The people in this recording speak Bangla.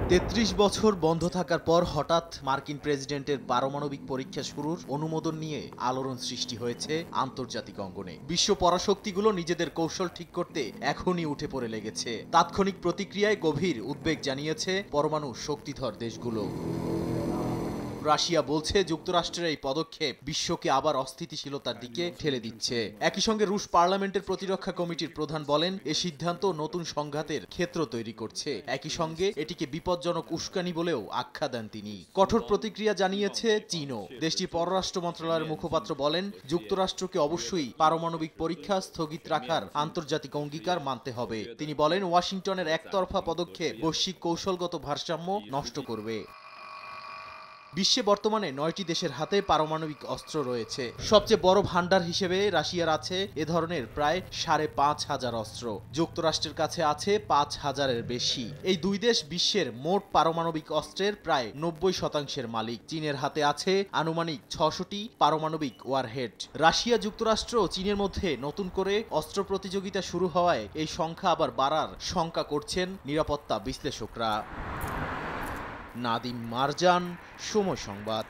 ৩৩ বছর বন্ধ থাকার পর হঠাৎ মার্কিন প্রেসিডেন্টের পারমাণবিক পরীক্ষা শুরুর অনুমোদন নিয়ে আলোড়ন সৃষ্টি হয়েছে আন্তর্জাতিক অঙ্গনে। বিশ্ব পরাশক্তিগুলো নিজেদের কৌশল ঠিক করতে এখনই উঠে পড়ে লেগেছে। তাৎক্ষণিক প্রতিক্রিয়ায় গভীর উদ্বেগ জানিয়েছে পরমাণু শক্তিধর দেশগুলো। রাশিয়া বলছে যুক্তরাষ্ট্রের এই পদক্ষেপ বিশ্বকে আবার অস্থিতিশীলতার দিকে ঠেলে দিচ্ছে। একই সঙ্গে রুশ পার্লামেন্টের প্রতিরক্ষা কমিটির প্রধান বলেন, এ সিদ্ধান্ত নতুন সংঘাতের ক্ষেত্র তৈরি করছে। একই সঙ্গে এটিকে বিপজ্জনক উস্কানি বলেও আখ্যা দেন তিনি। কঠোর প্রতিক্রিয়া জানিয়েছে চীনও। দেশটির পররাষ্ট্র মন্ত্রণালয়ের মুখপাত্র বলেন, যুক্তরাষ্ট্রকে অবশ্যই পারমাণবিক পরীক্ষা স্থগিত রাখার আন্তর্জাতিক অঙ্গীকার মানতে হবে। তিনি বলেন, ওয়াশিংটনের একতরফা পদক্ষেপ বৈশ্বিক কৌশলগত ভারসাম্য নষ্ট করবে। বিশ্বে বর্তমানে ৯টি দেশের হাতে পারমাণবিক অস্ত্র রয়েছে। সবচেয়ে বড় ভান্ডার হিসেবে রাশিয়ার আছে এ ধরনের প্রায় ৫,৫০০ অস্ত্র। যুক্তরাষ্ট্রের কাছে আছে ৫,০০০-এর বেশি। এই দুই দেশ বিশ্বের মোট পারমাণবিক অস্ত্রের প্রায় ৯০% মালিক। চীনের হাতে আছে আনুমানিক ৬০০টি পারমাণবিক ওয়ারহেড। রাশিয়া, যুক্তরাষ্ট্র ও চীনের মধ্যে নতুন করে অস্ত্র প্রতিযোগিতা শুরু হওয়ায় এই সংখ্যা আবার বাড়ার শঙ্কা করছেন নিরাপত্তা বিশ্লেষকরা। নাদিম মারজান, সময় সংবাদ।